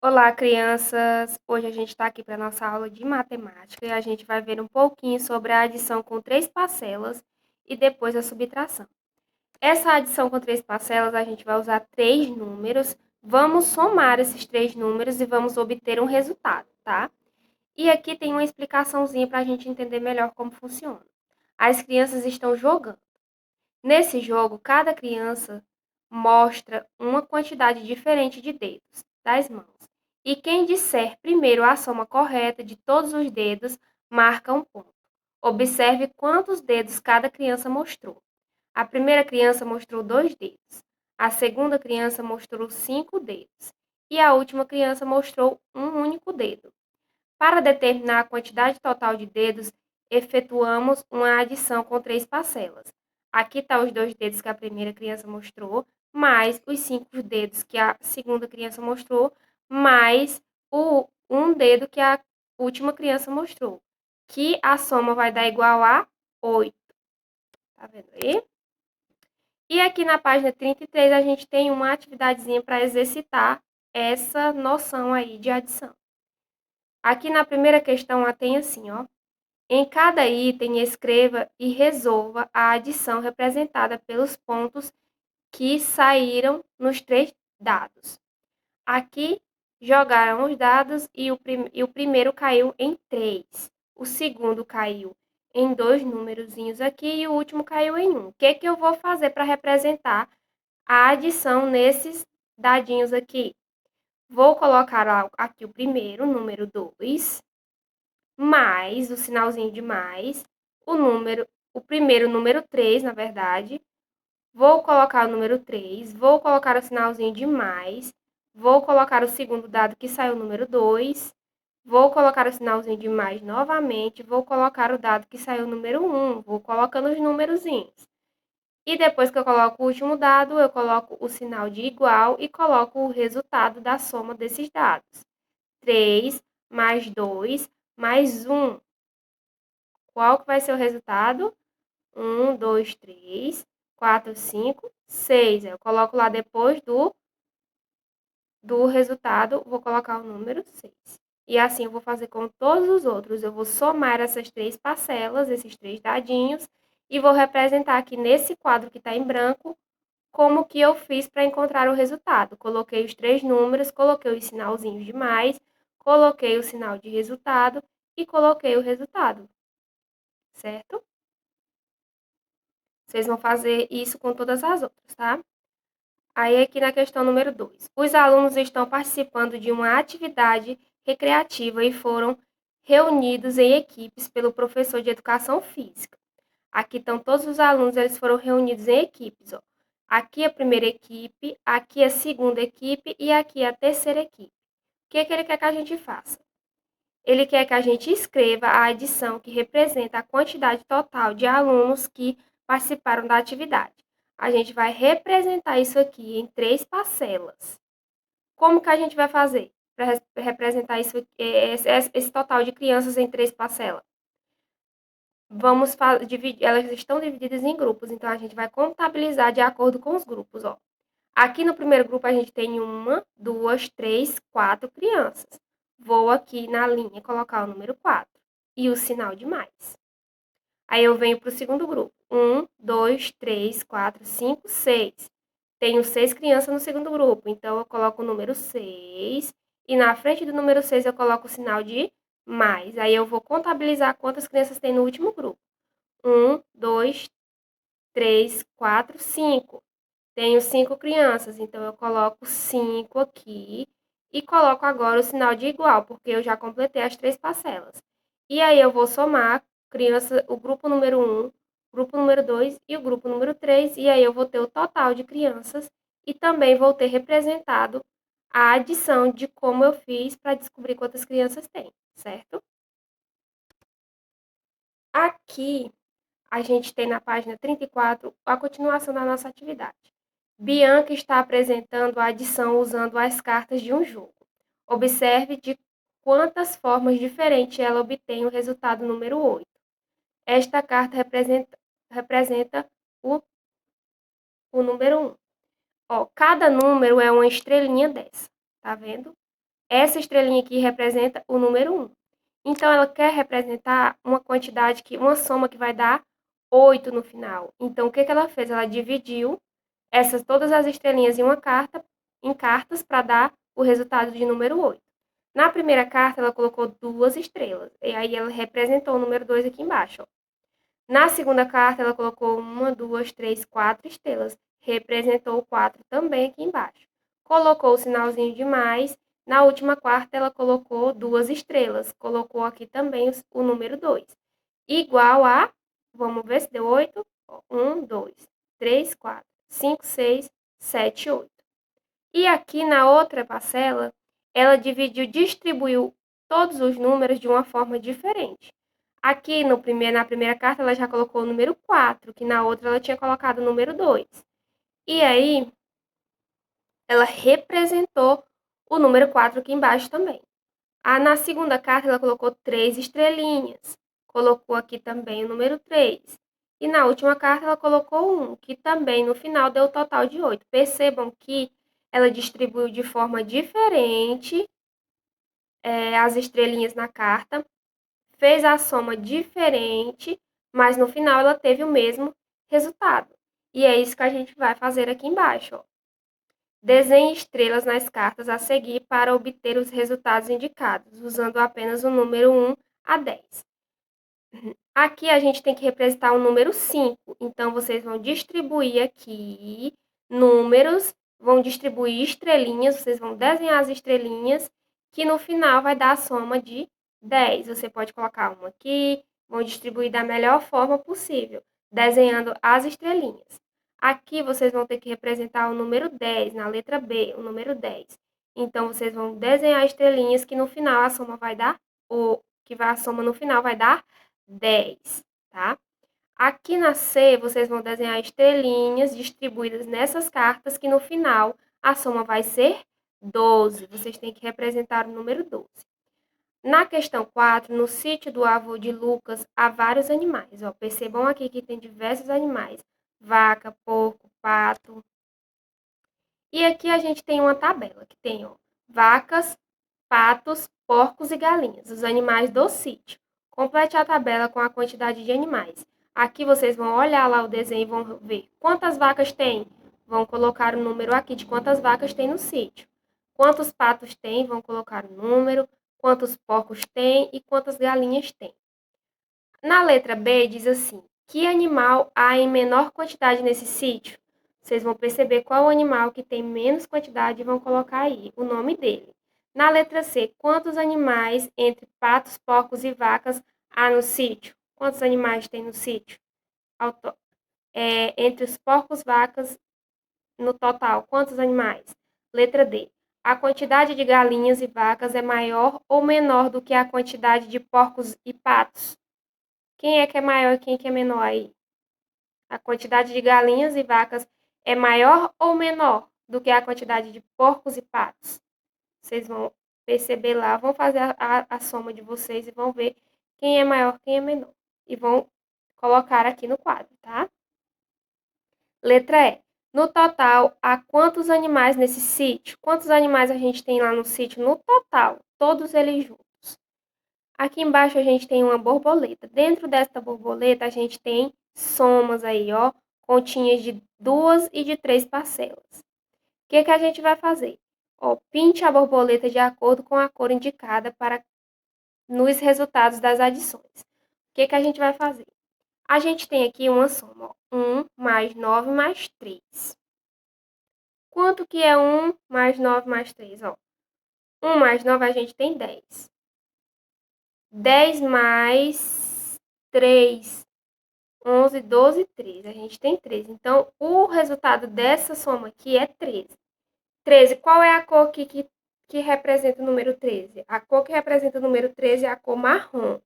Olá, crianças! Hoje a gente está aqui para a nossa aula de matemática e a gente vai ver um pouquinho sobre a adição com três parcelas e depois a subtração. Essa adição com três parcelas, a gente vai usar três números, vamos somar esses três números e vamos obter um resultado, tá? E aqui tem uma explicaçãozinha para a gente entender melhor como funciona. As crianças estão jogando. Nesse jogo, cada criança mostra uma quantidade diferente de dedos das mãos. E quem disser primeiro a soma correta de todos os dedos marca um ponto. Observe quantos dedos cada criança mostrou. A primeira criança mostrou 2 dedos. A segunda criança mostrou 5 dedos. E a última criança mostrou um único dedo. Para determinar a quantidade total de dedos, efetuamos uma adição com três parcelas. Aqui estão os 2 dedos que a primeira criança mostrou, mais os 5 dedos que a segunda criança mostrou, mais o um dedo que a última criança mostrou, que a soma vai dar igual a 8. Tá vendo aí? E aqui na página 33 a gente tem uma atividadezinha para exercitar essa noção aí de adição. Aqui na primeira questão, ela tem assim, ó. Em cada item, escreva e resolva a adição representada pelos pontos que saíram nos três dados. Aqui, jogaram os dados e o primeiro caiu em 3. O segundo caiu em 2 númerozinhos aqui e o último caiu em 1. O que que eu vou fazer para representar a adição nesses dadinhos aqui? Vou colocar aqui o primeiro, número 2, mais o sinalzinho de mais, o primeiro número 3, na verdade. Vou colocar o número 3, vou colocar o sinalzinho de mais, vou colocar o segundo dado que saiu o número 2, vou colocar o sinalzinho de mais novamente, vou colocar o dado que saiu o número 1, vou colocando os númerozinhos. E depois que eu coloco o último dado, eu coloco o sinal de igual e coloco o resultado da soma desses dados. 3 mais 2 mais 1. Qual que vai ser o resultado? 1, 2, 3, 4, 5, 6. Eu coloco lá depois do resultado, vou colocar o número 6. E assim eu vou fazer com todos os outros. Eu vou somar essas três parcelas, esses três dadinhos, e vou representar aqui nesse quadro que está em branco como que eu fiz para encontrar o resultado. Coloquei os três números, coloquei os sinalzinhos de mais, coloquei o sinal de resultado e coloquei o resultado, certo? Vocês vão fazer isso com todas as outras, tá? Aí, aqui na questão número 2. Os alunos estão participando de uma atividade recreativa e foram reunidos em equipes pelo professor de educação física. Aqui estão todos os alunos, eles foram reunidos em equipes, ó. Aqui a primeira equipe, aqui a segunda equipe e aqui a terceira equipe. O que que ele quer que a gente faça? Ele quer que a gente escreva a adição que representa a quantidade total de alunos que participaram da atividade. A gente vai representar isso aqui em três parcelas. Como que a gente vai fazer para representar esse total de crianças em três parcelas? Vamos dividir, elas estão divididas em grupos, então a gente vai contabilizar de acordo com os grupos, ó. Aqui no primeiro grupo a gente tem 1, 2, 3, 4 crianças. Vou aqui na linha colocar o número 4 e o sinal de mais. Aí eu venho para o segundo grupo. 1, 2, 3, 4, 5, 6. Tenho 6 crianças no segundo grupo, então eu coloco o número 6 e na frente do número 6 eu coloco o sinal de mais. Aí eu vou contabilizar quantas crianças tem no último grupo. 1, 2, 3, 4, 5. Tenho 5 crianças, então eu coloco 5 aqui e coloco agora o sinal de igual, porque eu já completei as três parcelas. E aí eu vou somar o grupo número 1, o grupo número 2 e o grupo número 3, e aí eu vou ter o total de crianças e também vou ter representado a adição de como eu fiz para descobrir quantas crianças tem, certo? Aqui a gente tem na página 34 a continuação da nossa atividade. Bianca está apresentando a adição usando as cartas de um jogo. Observe de quantas formas diferentes ela obtém o resultado número 8. Esta carta representa o número 1. Ó, cada número é uma estrelinha dessa, tá vendo? essa estrelinha aqui representa o número 1. Então, ela quer representar uma quantidade, uma soma que vai dar 8 no final. Então, o que ela fez? Ela dividiu todas as estrelinhas em cartas para dar o resultado de número 8. Na primeira carta, ela colocou 2 estrelas. E aí, ela representou o número 2 aqui embaixo. Ó. Na segunda carta, ela colocou 1, 2, 3, 4 estrelas. Representou o 4 também aqui embaixo. Colocou o sinalzinho de mais. Na última carta, ela colocou 2 estrelas. Colocou aqui também o número 2. Igual a, vamos ver se deu 8. 1, 2, 3, 4, 5, 6, 7, 8. E aqui na outra parcela, ela distribuiu todos os números de uma forma diferente. Aqui na primeira carta, ela já colocou o número 4, que na outra ela tinha colocado o número 2. E aí, ela representou o número 4 aqui embaixo também. Na segunda carta, ela colocou 3 estrelinhas. Colocou aqui também o número 3. E na última carta, ela colocou 1, que também no final deu o total de 8. Percebam que ela distribuiu de forma diferente as estrelinhas na carta, fez a soma diferente, mas no final ela teve o mesmo resultado. E é isso que a gente vai fazer aqui embaixo. Ó. Desenhe estrelas nas cartas a seguir para obter os resultados indicados, usando apenas o número 1 a 10. Aqui a gente tem que representar o número 5, então vocês vão distribuir aqui números, vão distribuir estrelinhas, vocês vão desenhar as estrelinhas, que no final vai dar a soma de 10. Você pode colocar uma aqui, vão distribuir da melhor forma possível, desenhando as estrelinhas. Aqui vocês vão ter que representar o número 10, na letra B, o número 10. Então, vocês vão desenhar estrelinhas que no final a soma vai dar, a soma no final vai dar 10, tá? Aqui na C, vocês vão desenhar estrelinhas distribuídas nessas cartas, que no final a soma vai ser 12. Vocês têm que representar o número 12. Na questão 4, no sítio do avô de Lucas, há vários animais. Ó, percebam aqui que tem diversos animais. Vaca, porco, pato. E aqui a gente tem uma tabela que tem vacas, patos, porcos e galinhas, os animais do sítio. Complete a tabela com a quantidade de animais. Aqui vocês vão olhar lá o desenho e vão ver quantas vacas tem. Vão colocar o número aqui de quantas vacas tem no sítio. Quantos patos tem, vão colocar o número. Quantos porcos tem e quantas galinhas tem. Na letra B diz assim, que animal há em menor quantidade nesse sítio? Vocês vão perceber qual animal que tem menos quantidade e vão colocar aí o nome dele. Na letra C, quantos animais entre patos, porcos e vacas há no sítio? Quantos animais tem no sítio? Entre os porcos e vacas, no total, quantos animais? Letra D. A quantidade de galinhas e vacas é maior ou menor do que a quantidade de porcos e patos? Quem é que é maior e quem que é menor aí? A quantidade de galinhas e vacas é maior ou menor do que a quantidade de porcos e patos? Vocês vão perceber lá, vão fazer a soma de vocês e vão ver quem é maior, quem é menor. E vão colocar aqui no quadro, tá? Letra E. No total, há quantos animais nesse sítio? Quantos animais a gente tem lá no sítio? No total, todos eles juntos. Aqui embaixo a gente tem uma borboleta. Dentro desta borboleta a gente tem somas aí, ó, continhas de 2 e de 3 parcelas. O que a gente vai fazer? Ó, pinte a borboleta de acordo com a cor indicada nos resultados das adições. O que a gente vai fazer? A gente tem aqui uma soma, ó, 1 mais 9 mais 3. Quanto que é 1 mais 9 mais 3? Ó, 1 mais 9 a gente tem 10. 10 mais 3, 11, 12, 13. A gente tem 13. Então, o resultado dessa soma aqui é 13. 13, qual é a cor que representa o número 13? A cor que representa o número 13 é a cor marrom.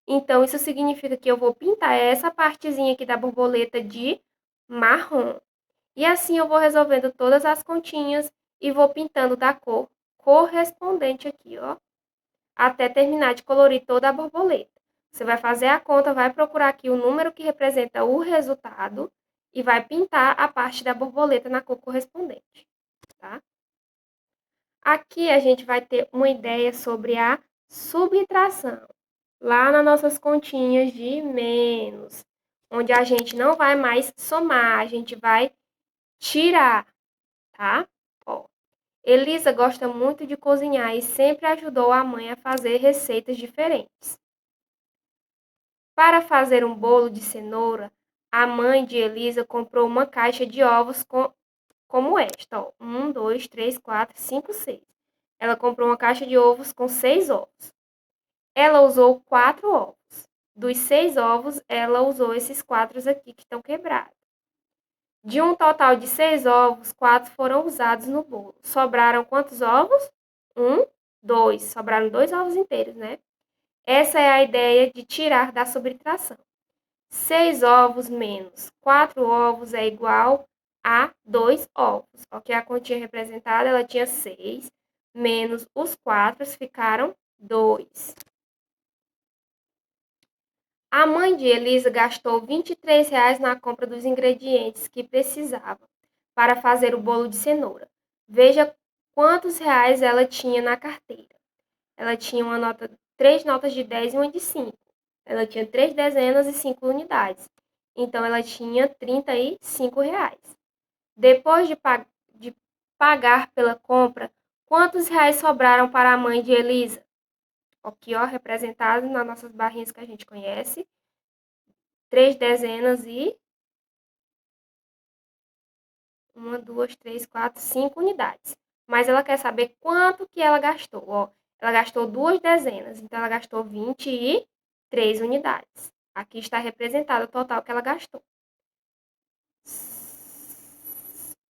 Então, isso significa que eu vou pintar essa partezinha aqui da borboleta de marrom. E assim eu vou resolvendo todas as continhas e vou pintando da cor correspondente aqui, ó, até terminar de colorir toda a borboleta. Você vai fazer a conta, vai procurar aqui o número que representa o resultado e vai pintar a parte da borboleta na cor correspondente, tá? Aqui a gente vai ter uma ideia sobre a subtração. Lá nas nossas continhas de menos, onde a gente não vai mais somar, a gente vai tirar, tá? Ó, Elisa gosta muito de cozinhar e sempre ajudou a mãe a fazer receitas diferentes. Para fazer um bolo de cenoura, a mãe de Elisa comprou uma caixa de ovos como esta, ó. 1, 2, 3, 4, 5, 6. Ela comprou uma caixa de ovos com 6 ovos. Ela usou 4 ovos. Dos 6 ovos, ela usou esses 4 aqui que estão quebrados. De um total de 6 ovos, 4 foram usados no bolo. Sobraram quantos ovos? 1, 2. Sobraram 2 ovos inteiros, né? Essa é a ideia de tirar da subtração. 6 ovos menos 4 ovos é igual a 2 ovos. Ok? A continha representada, ela tinha 6, menos os 4 ficaram 2. A mãe de Elisa gastou R$ 23 na compra dos ingredientes que precisava para fazer o bolo de cenoura. Veja quantos reais ela tinha na carteira. Ela tinha 3 notas de 10 e uma de 5. Ela tinha 3 dezenas e 5 unidades. Então, ela tinha R$ 35. Depois de pagar pela compra, quantos reais sobraram para a mãe de Elisa? Aqui, ó, representado nas nossas barrinhas que a gente conhece. 3 dezenas e 1, 2, 3, 4, 5 unidades. Mas ela quer saber quanto que ela gastou. Ó, ela gastou 2 dezenas, então ela gastou 23 unidades. Aqui está representado o total que ela gastou.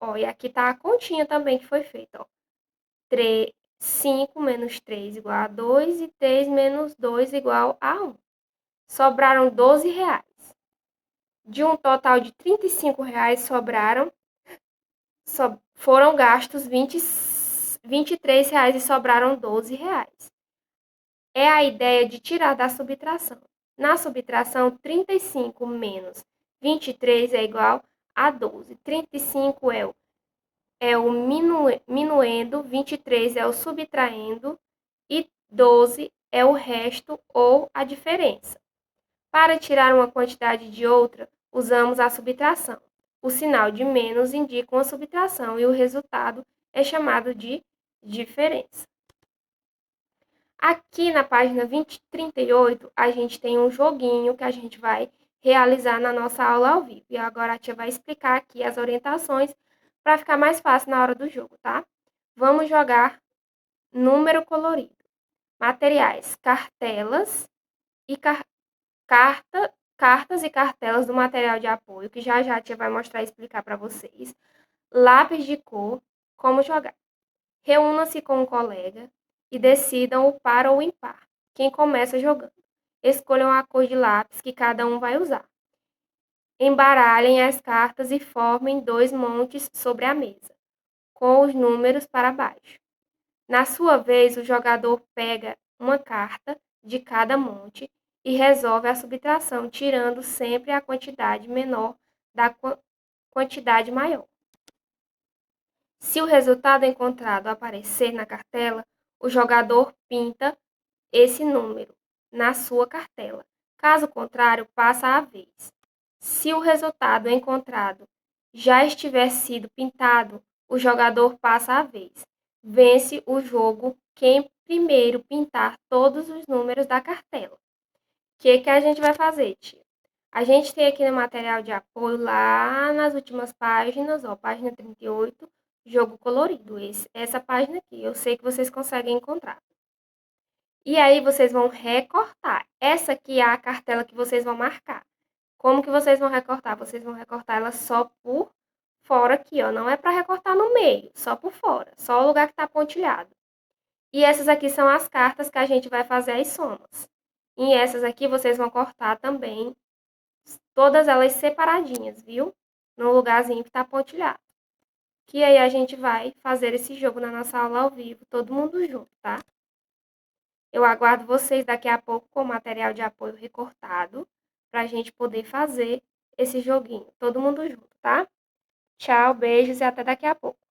Ó, e aqui está a continha também que foi feita. Ó. 5 menos 3 igual a 2 e 3 menos 2 igual a 1. Sobraram R$ 12. De um total de R$ 35, foram gastos R$ 23 e sobraram R$ 12. É a ideia de tirar da subtração. Na subtração, 35 menos 23 é igual a 12. 35 é o minuendo, 23 é o subtraindo e 12 é o resto ou a diferença. Para tirar uma quantidade de outra, usamos a subtração. O sinal de menos indica uma subtração e o resultado é chamado de diferença. Aqui na página 38, a gente tem um joguinho que a gente vai realizar na nossa aula ao vivo. E agora a tia vai explicar aqui as orientações para ficar mais fácil na hora do jogo, tá? Vamos jogar número colorido. Materiais, cartelas e cartas e cartelas do material de apoio, que já a tia vai mostrar e explicar para vocês. Lápis de cor, como jogar. Reúna-se com um colega e decidam o par ou impar. Quem começa jogando. Escolham a cor de lápis que cada um vai usar. Embaralhem as cartas e formem 2 montes sobre a mesa, com os números para baixo. Na sua vez, o jogador pega uma carta de cada monte e resolve a subtração, tirando sempre a quantidade menor da quantidade maior. Se o resultado encontrado aparecer na cartela, o jogador pinta esse número na sua cartela. Caso contrário, passa a vez. Se o resultado encontrado já estiver sido pintado, o jogador passa a vez. Vence o jogo quem primeiro pintar todos os números da cartela. O que a gente vai fazer, tia? A gente tem aqui no material de apoio, lá nas últimas páginas, ó, página 38, jogo colorido. Essa página aqui, eu sei que vocês conseguem encontrar. E aí, vocês vão recortar. Essa aqui é a cartela que vocês vão marcar. Como que vocês vão recortar? Vocês vão recortar ela só por fora aqui, ó. Não é para recortar no meio, só por fora. Só o lugar que está pontilhado. E essas aqui são as cartas que a gente vai fazer as somas. E essas aqui vocês vão cortar também, todas elas separadinhas, viu? No lugarzinho que está pontilhado. Que aí a gente vai fazer esse jogo na nossa aula ao vivo, todo mundo junto, tá? Eu aguardo vocês daqui a pouco com o material de apoio recortado, para a gente poder fazer esse joguinho, todo mundo junto, tá? Tchau, beijos e até daqui a pouco.